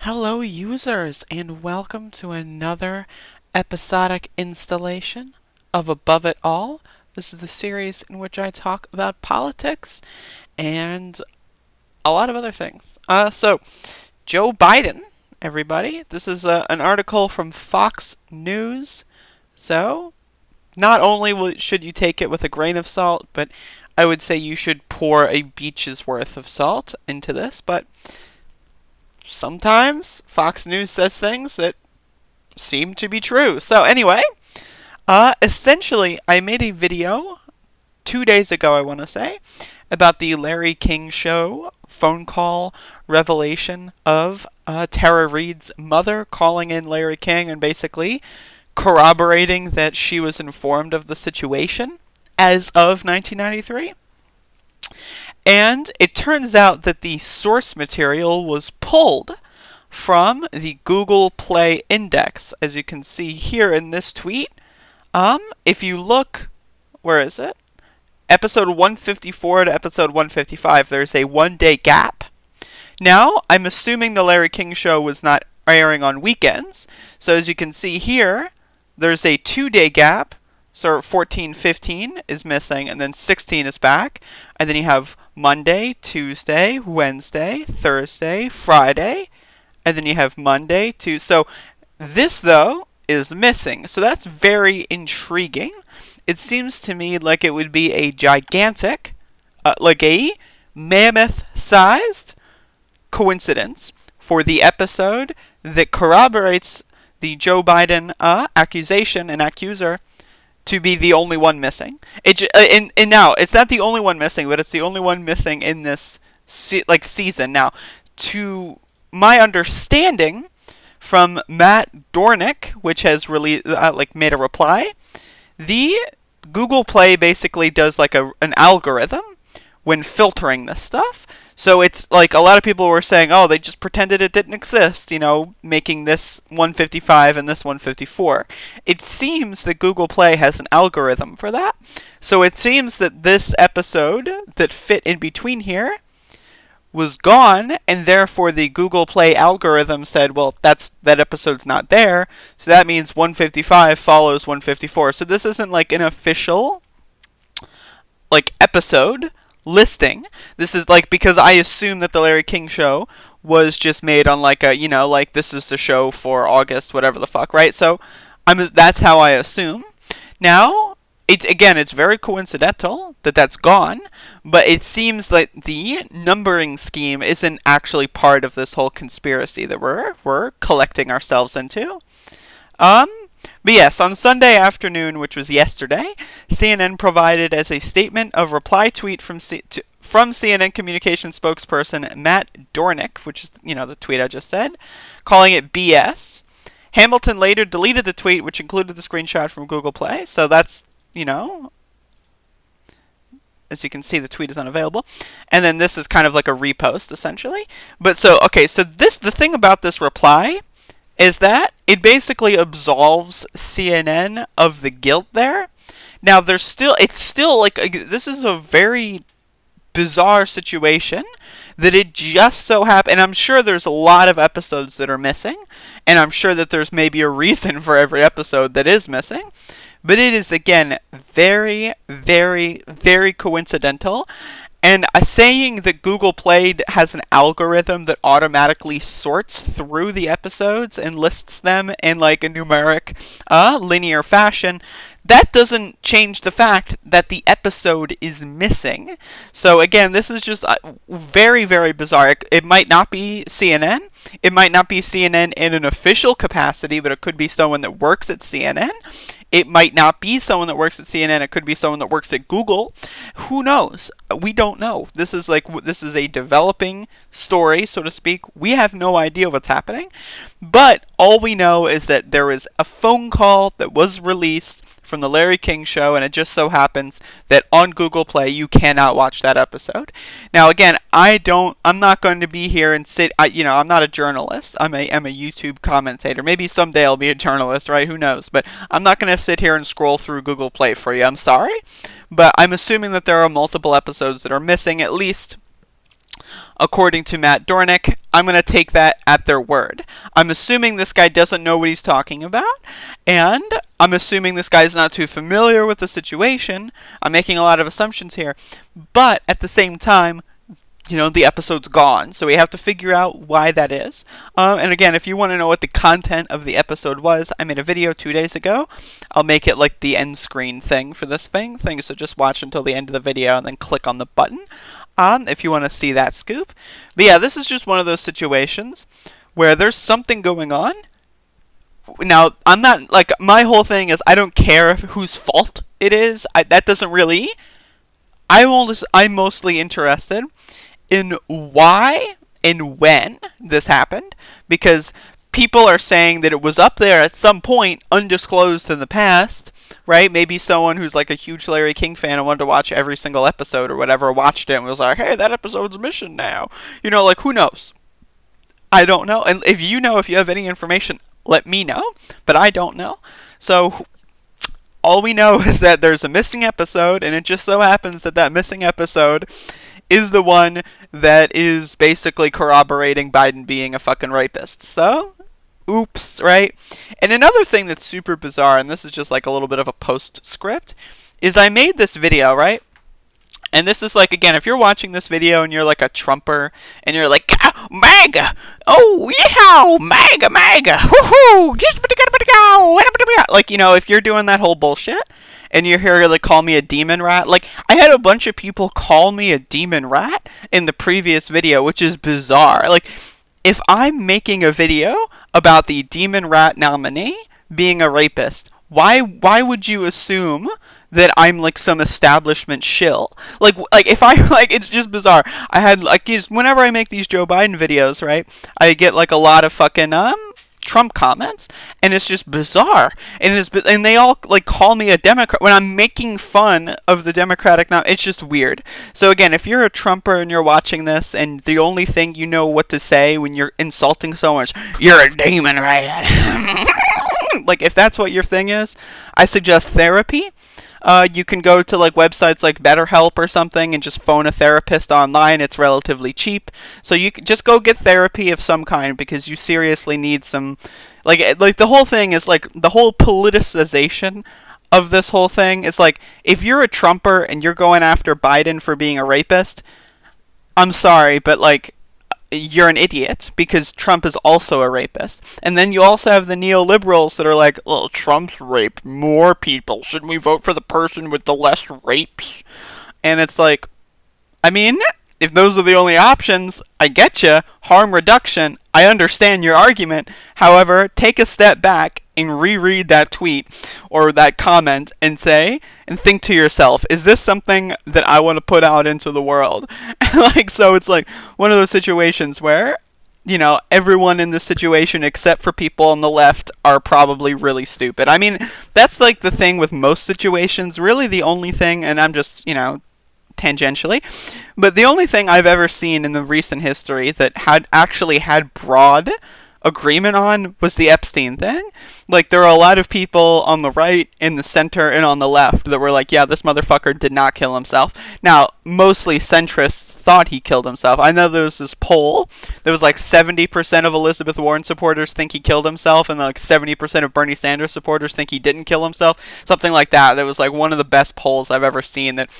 Hello, users, and welcome to another episodic installation of Above It All. This is the series in which I talk about politics and a lot of other things. So, Joe Biden, everybody. This is an article from Fox News. So, not only should you take it with a grain of salt, but I would say you should pour a beach's worth of salt into this, but sometimes Fox News says things that seem to be true. So anyway, essentially, I made a video 2 days ago, I want to say, about the Larry King Show phone call revelation of Tara Reade's mother calling in Larry King and basically corroborating that she was informed of the situation as of 1993. And it turns out that the source material was pulled from the Google Play Index, as you can see here in this tweet. If you look, where is it? Episode 154 to episode 155, there's a 1-day gap. Now, I'm assuming the Larry King Show was not airing on weekends, so as you can see here, there's a 2-day gap. So 14, 15 is missing, and then 16 is back. And then you have Monday, Tuesday, Wednesday, Thursday, Friday. And then you have Monday, Tuesday. So this, though, is missing. So that's very intriguing. It seems to me like it would be a gigantic, like a mammoth-sized coincidence for the episode that corroborates the Joe Biden accusation and accuser to be the only one missing. And now, it's not the only one missing, but it's the only one missing in this season. Now, to my understanding from Matt Dornick, which has really made a reply, the Google Play basically does like an algorithm when filtering this stuff. So it's like a lot of people were saying, oh, they just pretended it didn't exist, making this 155 and this 154. It seems that Google Play has an algorithm for that. So it seems that this episode that fit in between here was gone, and therefore the Google Play algorithm said, well, that episode's not there, so that means 155 follows 154. So this isn't like an official episode listing. This is because I assume that the Larry King Show was just made on this is the show for August, whatever the fuck, right? So that's how I assume. Now, it's very coincidental that that's gone, but it seems like the numbering scheme isn't actually part of this whole conspiracy that we're collecting ourselves into. But yes, on Sunday afternoon, which was yesterday, CNN provided as a statement a reply tweet from CNN communications spokesperson Matt Dornick, which is, the tweet I just said, calling it BS. Hamilton later deleted the tweet, which included the screenshot from Google Play. So that's, as you can see, the tweet is unavailable. And then this is kind of like a repost, essentially. But so the thing about this reply is that it basically absolves CNN of the guilt there. Now, this is a very bizarre situation that it just so happened, and I'm sure there's a lot of episodes that are missing, and I'm sure that there's maybe a reason for every episode that is missing, but it is, again, very, very, very coincidental. And saying that Google Play has an algorithm that automatically sorts through the episodes and lists them in a numeric, linear fashion, that doesn't change the fact that the episode is missing. So again, this is just very, very bizarre. It might not be CNN. It might not be CNN in an official capacity, but it could be someone that works at CNN. It might not be someone that works at CNN. It could be someone that works at Google. Who knows? We don't know. This is a developing story, so to speak. We have no idea what's happening. But all we know is that there was a phone call that was released from the Larry King Show, and it just so happens that on Google Play you cannot watch that episode. Now, again, I'm not going to be here and I'm not a journalist. I'm a YouTube commentator. Maybe someday I'll be a journalist, right? Who knows? But I'm not going to sit here and scroll through Google Play for you. I'm sorry, but I'm assuming that there are multiple episodes that are missing, at least according to Matt Dornick, I'm going to take that at their word. I'm assuming this guy doesn't know what he's talking about, and I'm assuming this guy's not too familiar with the situation. I'm making a lot of assumptions here, but at the same time, the episode's gone, so we have to figure out why that is. And again, if you want to know what the content of the episode was, I made a video 2 days ago. I'll make it like the end screen thing for this thing, so just watch until the end of the video and then click on the button if you want to see that scoop. But yeah, this is just one of those situations where there's something going on. Now, I'm not, my whole thing is I don't care whose fault it is. That doesn't really... I'm mostly interested in why and when this happened, because people are saying that it was up there at some point, undisclosed in the past, right? Maybe someone who's like a huge Larry King fan and wanted to watch every single episode or whatever, watched it and was like, hey, that episode's missing now. Who knows? I don't know. And if you have any information, let me know, but I don't know. So all we know is that there's a missing episode, and it just so happens that that missing episode is the one that is basically corroborating Biden being a fucking rapist. So, oops, right? And another thing that's super bizarre, and this is just like a little bit of a postscript, is I made this video, right? And this is like, again, if you're watching this video and you're like a Trumper, and you're like, MAGA! Oh, yeah! MAGA, MAGA! Woohoo! If you're doing that whole bullshit, and you're here to call me a demon rat, I had a bunch of people call me a demon rat in the previous video, which is bizarre. If I'm making a video about the demon rat nominee being a rapist, why would you assume that I'm some establishment shill? If I it's just bizarre. I had whenever I make these Joe Biden videos, right, I get a lot of fucking Trump comments, and it's just bizarre. And they all call me a Democrat when I'm making fun of the Democratic it's just weird. So again, if you're a Trumper and you're watching this, and the only thing you know what to say when you're insulting someone is, you're a demon rat. If that's what your thing is, I suggest therapy. You can go to websites like BetterHelp or something and just phone a therapist online. It's relatively cheap. So you can just go get therapy of some kind, because you seriously need some... the whole thing is the whole politicization of this whole thing is if you're a Trumper and you're going after Biden for being a rapist, I'm sorry, but you're an idiot, because Trump is also a rapist. And then you also have the neoliberals that are well, Trump's raped more people. Shouldn't we vote for the person with the less rapes? And it's if those are the only options, I get you. Harm reduction, I understand your argument. However, take a step back and reread that tweet or that comment and think to yourself, is this something that I want to put out into the world? So it's one of those situations where, everyone in this situation except for people on the left are probably really stupid. That's the thing with most situations. Really the only thing, and I'm just, tangentially, but the only thing I've ever seen in the recent history that had broad agreement on was the Epstein thing. There are a lot of people on the right, in the center, and on the left that were yeah, this motherfucker did not kill himself. Now, mostly centrists thought he killed himself. I know there was this poll that was 70% of Elizabeth Warren supporters think he killed himself, and 70% of Bernie Sanders supporters think he didn't kill himself. Something like that. That was one of the best polls I've ever seen that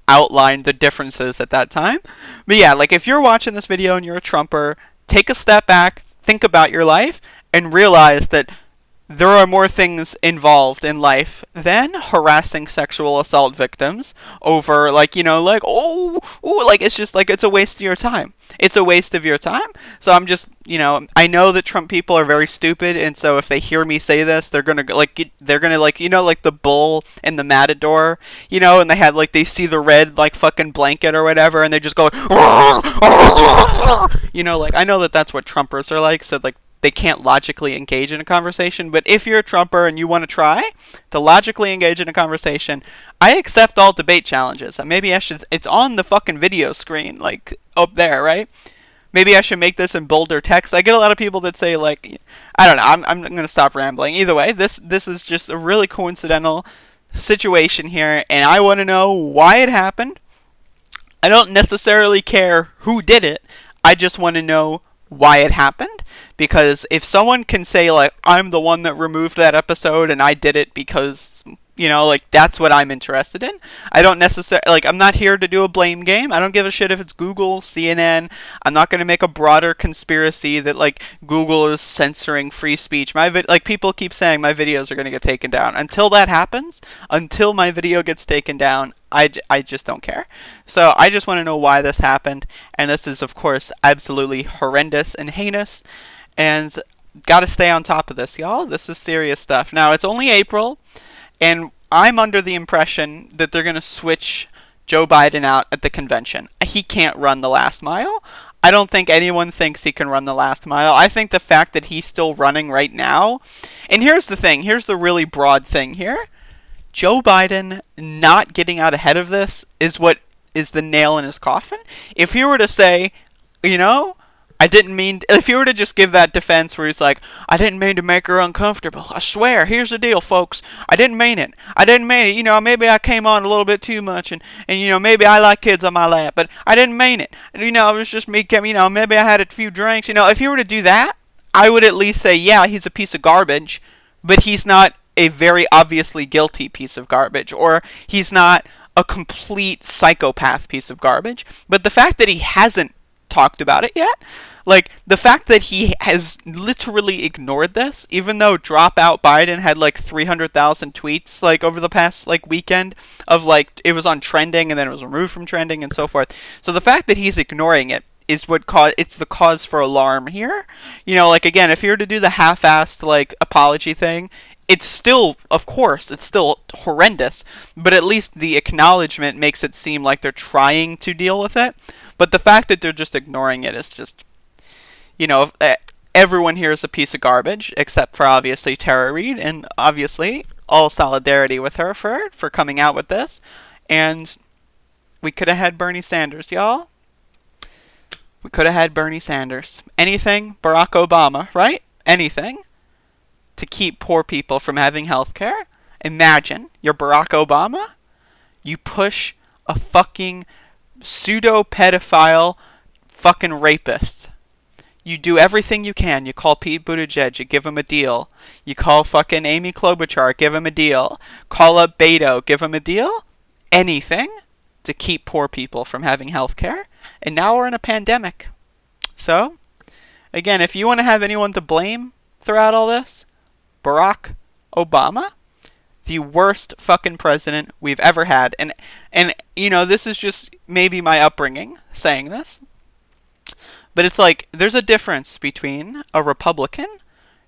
outlined the differences at that time. But yeah, if you're watching this video and you're a Trumper, take a step back, think about your life, and realize that there are more things involved in life than harassing sexual assault victims over, it's just, it's a waste of your time. It's a waste of your time. So I'm just, I know that Trump people are very stupid, and so if they hear me say this, they're gonna, the bull and the matador, and they had, they see the red, fucking blanket or whatever, and they just go, I know that that's what Trumpers are like, so, they can't logically engage in a conversation. But if you're a Trumper and you want to try to logically engage in a conversation, I accept all debate challenges. Maybe I should... It's on the fucking video screen, up there, right? Maybe I should make this in bolder text. I get a lot of people that say, I don't know, I'm going to stop rambling. Either way, this is just a really coincidental situation here, and I want to know why it happened. I don't necessarily care who did it. I just want to know why it happened. Because if someone can say, like, I'm the one that removed that episode and I did it because, like, that's what I'm interested in. I don't necessarily, like, I'm not here to do a blame game. I don't give a shit if it's Google, CNN. I'm not going to make a broader conspiracy that, like, Google is censoring free speech. Like, people keep saying my videos are going to get taken down. Until that happens, until my video gets taken down, I just don't care. So I just want to know why this happened. And this is, of course, absolutely horrendous and heinous. And gotta stay on top of this, y'all. This is serious stuff. Now, it's only April. And I'm under the impression that they're going to switch Joe Biden out at the convention. He can't run the last mile. I don't think anyone thinks he can run the last mile. I think the fact that he's still running right now... And here's the thing. Here's the really broad thing here. Joe Biden not getting out ahead of this is what is the nail in his coffin. If he were to say, I didn't mean... If you were to just give that defense where he's like, I didn't mean to make her uncomfortable. I swear, here's the deal, folks. I didn't mean it. I didn't mean it. Maybe I came on a little bit too much, and maybe I like kids on my lap, but I didn't mean it. It was just me, maybe I had a few drinks. If you were to do that, I would at least say, yeah, he's a piece of garbage, but he's not a very obviously guilty piece of garbage, or he's not a complete psychopath piece of garbage. But the fact that he hasn't talked about it yet, like, the fact that he has literally ignored this, even though Dropout Biden had, like, 300,000 tweets, like, over the past, like, weekend of, like, it was on trending and then it was removed from trending and so forth. So the fact that he's ignoring it is it's the cause for alarm here. Like, again, if you were to do the half-assed, like, apology thing, it's still, of course, it's still horrendous, but at least the acknowledgement makes it seem like they're trying to deal with it. But the fact that they're just ignoring it is just... everyone here is a piece of garbage, except for, obviously, Tara Reid, and, obviously, all solidarity with her for coming out with this. And we could have had Bernie Sanders, y'all. We could have had Bernie Sanders. Anything, Barack Obama, right? Anything to keep poor people from having health care. Imagine, you're Barack Obama, you push a fucking pseudo-pedophile fucking rapist. You do everything you can. You call Pete Buttigieg, you give him a deal. You call fucking Amy Klobuchar, give him a deal. Call up Beto, give him a deal. Anything to keep poor people from having health care. And now we're in a pandemic. So, again, if you want to have anyone to blame throughout all this, Barack Obama, the worst fucking president we've ever had. And this is just maybe my upbringing saying this. But it's like, there's a difference between a Republican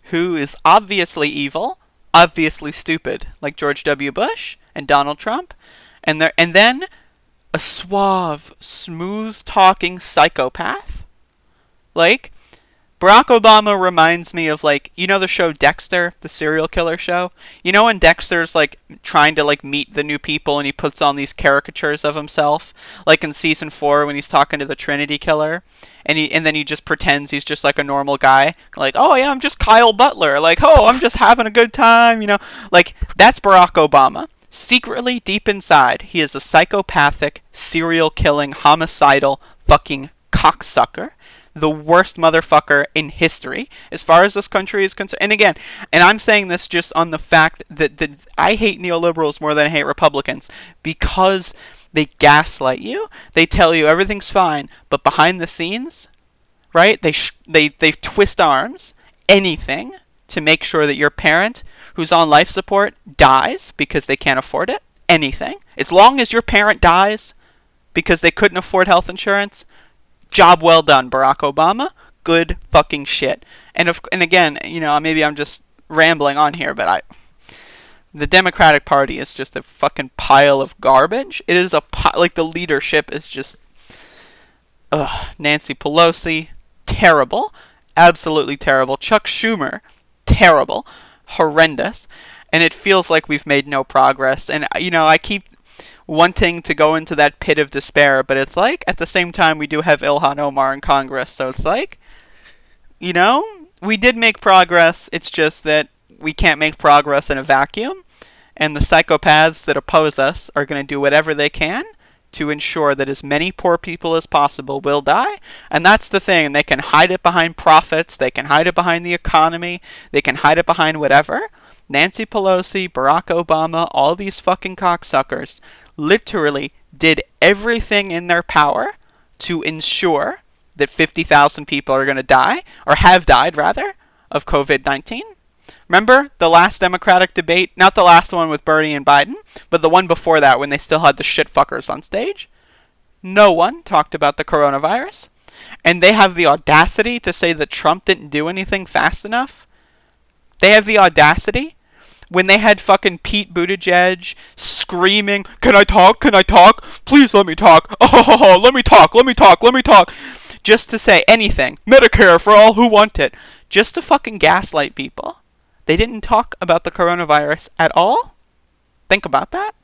who is obviously evil, obviously stupid, like George W. Bush and Donald Trump, and then a suave, smooth-talking psychopath. Like, Barack Obama reminds me of, like, the show Dexter, the serial killer show? When Dexter's, like, trying to, like, meet the new people and he puts on these caricatures of himself? Like in season 4 when he's talking to the Trinity killer. And then he just pretends he's just, like, a normal guy. Like, oh, yeah, I'm just Kyle Butler. Like, oh, I'm just having a good time, Like, that's Barack Obama. Secretly, deep inside, he is a psychopathic, serial-killing, homicidal, fucking cocksucker. The worst motherfucker in history, as far as this country is concerned. And again, and I'm saying this just on the fact that I hate neoliberals more than I hate Republicans, because they gaslight you. They tell you everything's fine, but behind the scenes, right? They twist arms, anything, to make sure that your parent who's on life support dies because they can't afford it. Anything. As long as your parent dies because they couldn't afford health insurance, job well done, Barack Obama. Good fucking shit. And again, maybe I'm just rambling on here, but the Democratic Party is just a fucking pile of garbage. It is like, the leadership is just, Nancy Pelosi, terrible, absolutely terrible. Chuck Schumer, terrible, horrendous. And it feels like we've made no progress. And I keep wanting to go into that pit of despair, but it's like, at the same time, we do have Ilhan Omar in Congress, so it's like, we did make progress, it's just that we can't make progress in a vacuum, and the psychopaths that oppose us are going to do whatever they can to ensure that as many poor people as possible will die. And that's the thing. They can hide it behind profits. They can hide it behind the economy. They can hide it behind whatever. Nancy Pelosi, Barack Obama, all these fucking cocksuckers literally did everything in their power to ensure that 50,000 people are going to die, or have died rather, of COVID-19. Remember the last Democratic debate? Not the last one with Bernie and Biden, but the one before that when they still had the shitfuckers on stage? No one talked about the coronavirus. And they have the audacity to say that Trump didn't do anything fast enough? They have the audacity when they had fucking Pete Buttigieg screaming, "Can I talk? Can I talk? Please let me talk. Oh, let me talk, let me talk, let me talk." Just to say anything. Medicare for all who want it. Just to fucking gaslight people. They didn't talk about the coronavirus at all? Think about that.